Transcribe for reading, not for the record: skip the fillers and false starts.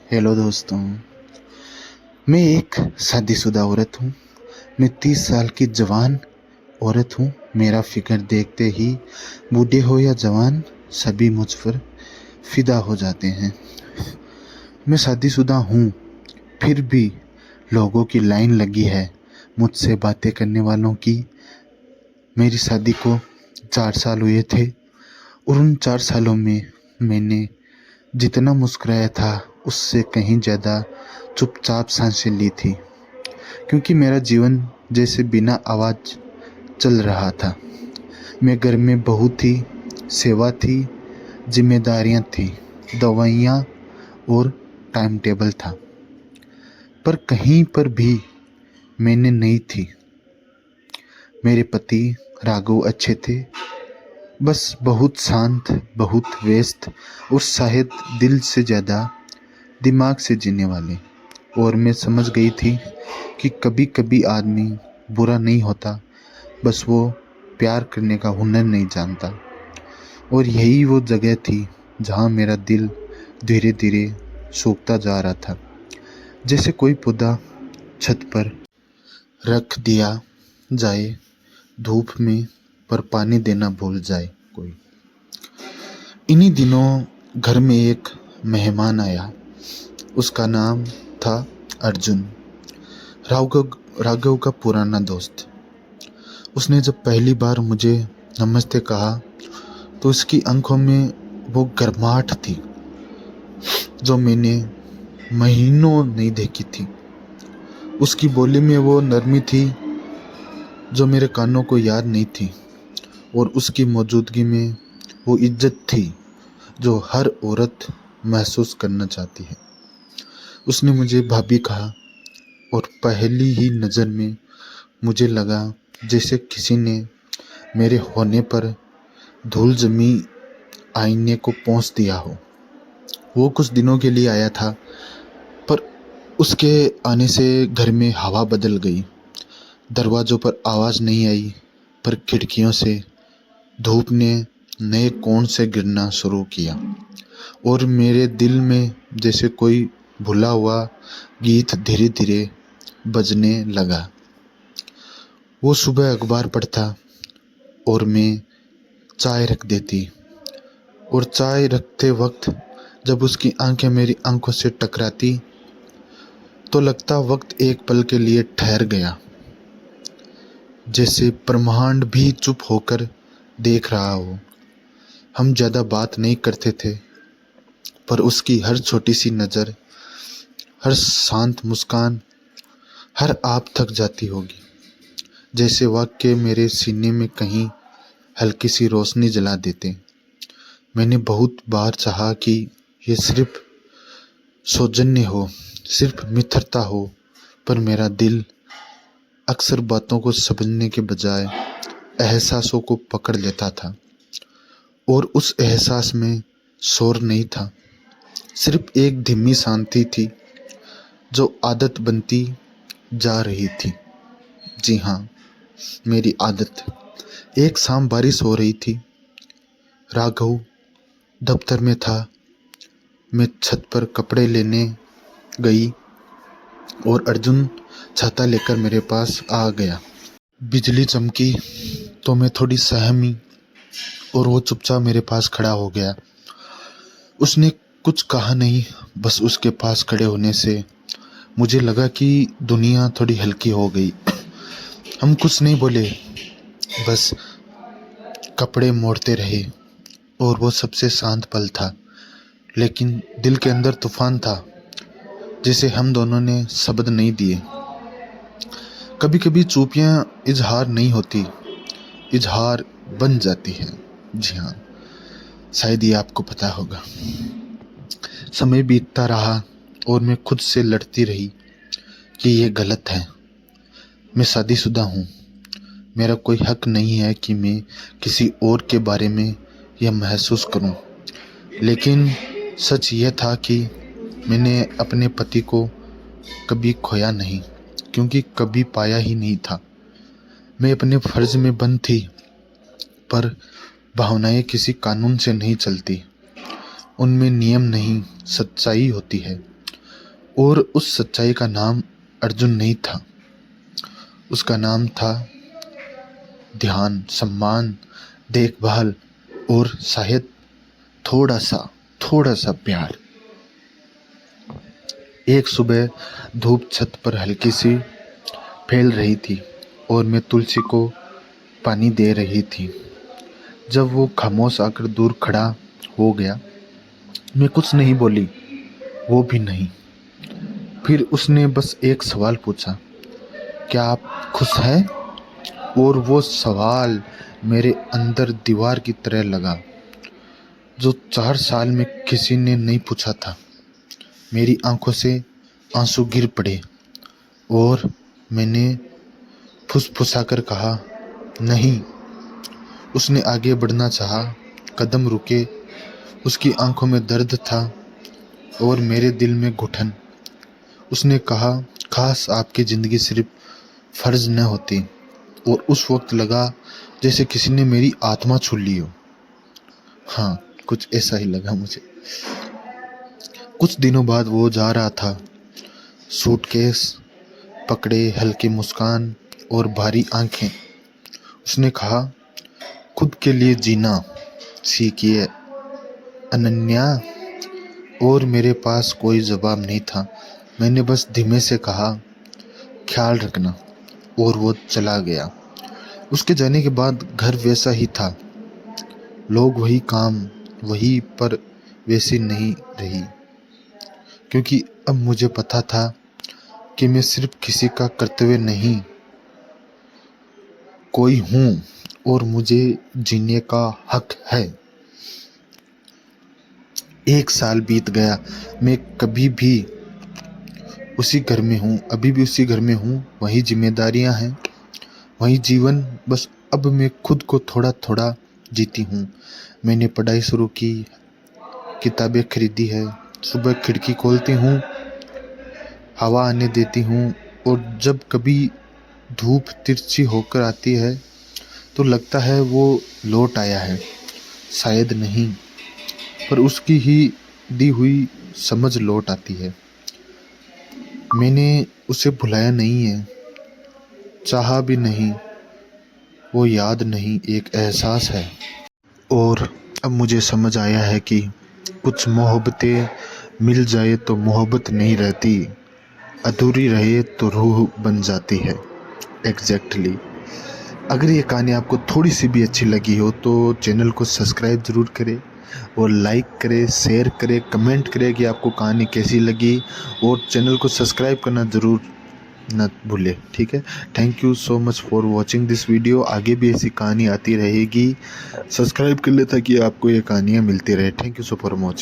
Hello दोस्तों। मैं एक शादीशुदा औरत हूँ। मैं 30 साल की जवान औरत हूँ। मेरा फिगर देखते ही बूढ़े हो या जवान सभी मुझ पर फिदा हो जाते हैं। मैं शादीशुदा हूँ, फिर भी लोगों की लाइन लगी है मुझसे बातें करने वालों की। मेरी शादी को 4 साल हुए थे और उन 4 सालों में मैंने जितना मुस्कुराया था उससे कहीं ज़्यादा चुपचाप सांसें ली थी, क्योंकि मेरा जीवन जैसे बिना आवाज़ चल रहा था। मैं घर में बहू थी, सेवा थी, जिम्मेदारियां थी, दवाइयाँ और टाइम टेबल था, पर कहीं पर भी मैंने नहीं थी। मेरे पति राघव अच्छे थे, बस बहुत शांत, बहुत व्यस्त और शायद दिल से ज़्यादा दिमाग से जीने वाले। और मैं समझ गई थी कि कभी कभी आदमी बुरा नहीं होता, बस वो प्यार करने का हुनर नहीं जानता। और यही वो जगह थी जहाँ मेरा दिल धीरे धीरे सूखता जा रहा था, जैसे कोई पौधा छत पर रख दिया जाए धूप में, पर पानी देना भूल जाए कोई। इन्हीं दिनों घर में एक मेहमान आया। उसका नाम था अर्जुन, राघव का पुराना दोस्त। उसने जब पहली बार मुझे नमस्ते कहा तो उसकी आंखों में वो गर्माहट थी जो मैंने महीनों नहीं देखी थी। उसकी बोली में वो नरमी थी जो मेरे कानों को याद नहीं थी, और उसकी मौजूदगी में वो इज्जत थी जो हर औरत महसूस करना चाहती है। उसने मुझे भाभी कहा और पहली ही नज़र में मुझे लगा जैसे किसी ने मेरे होने पर धूल जमी आईने को पोंछ दिया हो। वो कुछ दिनों के लिए आया था, पर उसके आने से घर में हवा बदल गई। दरवाज़ों पर आवाज़ नहीं आई, पर खिड़कियों से धूप ने नए कोण से गिरना शुरू किया, और मेरे दिल में जैसे कोई भुला हुआ गीत धीरे धीरे बजने लगा। वो सुबह अखबार पढ़ता और मैं चाय रख देती, और चाय रखते वक्त जब उसकी आंखें मेरी आंखों से टकराती तो लगता वक्त एक पल के लिए ठहर गया, जैसे ब्रह्मांड भी चुप होकर देख रहा हो। हम ज़्यादा बात नहीं करते थे, पर उसकी हर छोटी सी नज़र, हर शांत मुस्कान, हर आप थक जाती होगी, जैसे वाक्य मेरे सीने में कहीं हल्की सी रोशनी जला देते। मैंने बहुत बार चाहा कि ये सिर्फ सौजन्य हो, सिर्फ मित्रता हो, पर मेरा दिल अक्सर बातों को समझने के बजाय एहसासों को पकड़ लेता था, और उस एहसास में शोर नहीं था, सिर्फ एक धीमी शांति थी जो आदत बनती जा रही थी। जी हाँ, मेरी आदत। एक शाम बारिश हो रही थी, राघव दफ्तर में था, मैं छत पर कपड़े लेने गई और अर्जुन छाता लेकर मेरे पास आ गया। बिजली चमकी तो मैं थोड़ी सहमी, और वो चुपचाप मेरे पास खड़ा हो गया। उसने कुछ कहा नहीं, बस उसके पास खड़े होने से मुझे लगा कि दुनिया थोड़ी हल्की हो गई। हम कुछ नहीं बोले, बस कपड़े मोड़ते रहे, और वो सबसे शांत पल था, लेकिन दिल के अंदर तूफान था जिसे हम दोनों ने शब्द नहीं दिए। कभी कभी चुपियां इजहार नहीं होती, इजहार बन जाती है। जी हाँ, शायद ये आपको पता होगा। समय बीतता रहा और मैं खुद से लड़ती रही कि ये गलत है। मैं शादीशुदा हूँ, मेरा कोई हक नहीं है कि मैं किसी और के बारे में यह महसूस करूँ। लेकिन सच यह था कि मैंने अपने पति को कभी खोया नहीं, क्योंकि कभी पाया ही नहीं था। मैं अपने फर्ज में बंद थी, पर भावनाएं किसी कानून से नहीं चलती, उनमें नियम नहीं, सच्चाई होती है। और उस सच्चाई का नाम अर्जुन नहीं था, उसका नाम था ध्यान, सम्मान, देखभाल और शायद थोड़ा सा प्यार। एक सुबह धूप छत पर हल्की सी फैल रही थी और मैं तुलसी को पानी दे रही थी जब वो खामोश आकर दूर खड़ा हो गया। मैं कुछ नहीं बोली, वो भी नहीं। फिर उसने बस एक सवाल पूछा, क्या आप खुश हैं? और वो सवाल मेरे अंदर दीवार की तरह लगा, जो 4 साल में किसी ने नहीं पूछा था। मेरी आंखों से आंसू गिर पड़े और मैंने फुसफुसाकर कहा, नहीं। उसने आगे बढ़ना चाहा, कदम रुके। उसकी आंखों में दर्द था और मेरे दिल में घुटन। उसने कहा, काश आपकी ज़िंदगी सिर्फ फर्ज न होती। और उस वक्त लगा जैसे किसी ने मेरी आत्मा छू ली हो। हाँ, कुछ ऐसा ही लगा मुझे। कुछ दिनों बाद वो जा रहा था, सूटकेस पकड़े, हल्की मुस्कान और भारी आंखें। उसने कहा, खुद के लिए जीना सीखिए अनन्या। और मेरे पास कोई जवाब नहीं था। मैंने बस धीमे से कहा, ख्याल रखना। और वो चला गया। उसके जाने के बाद घर वैसा ही था, लोग वही, काम वही, पर वैसी नहीं रही। क्योंकि अब मुझे पता था कि मैं सिर्फ किसी का कर्तव्य नहीं, कोई हूँ और मुझे जीने का हक है। 1 साल बीत गया, मैं कभी भी उसी घर में हूँ, अभी भी उसी घर में हूँ। वही जिम्मेदारियाँ हैं, वही जीवन, बस अब मैं खुद को थोड़ा थोड़ा जीती हूँ। मैंने पढ़ाई शुरू की, किताबें खरीदी है, सुबह खिड़की खोलती हूँ, हवा आने देती हूँ। और जब कभी धूप तिरछी होकर आती है तो लगता है वो लौट आया है। शायद नहीं, पर उसकी ही दी हुई समझ लौट आती है। मैंने उसे भुलाया नहीं है, चाहा भी नहीं। वो याद नहीं, एक एहसास है। और अब मुझे समझ आया है कि कुछ मोहब्बतें मिल जाए तो मोहब्बत नहीं रहती, अधूरी रहे तो रूह बन जाती है। एग्जैक्टली। अगर ये कहानी आपको थोड़ी सी भी अच्छी लगी हो तो चैनल को सब्सक्राइब ज़रूर करें और लाइक करें, शेयर करें, कमेंट करें कि आपको कहानी कैसी लगी। और चैनल को सब्सक्राइब करना ज़रूर न भूलें, ठीक है। Thank you so much for watching this video. आगे भी ऐसी कहानी आती रहेगी। सब्सक्राइब कर ले ताकि आपको ये कहानियाँ मिलती रहे। Thank you so for watching.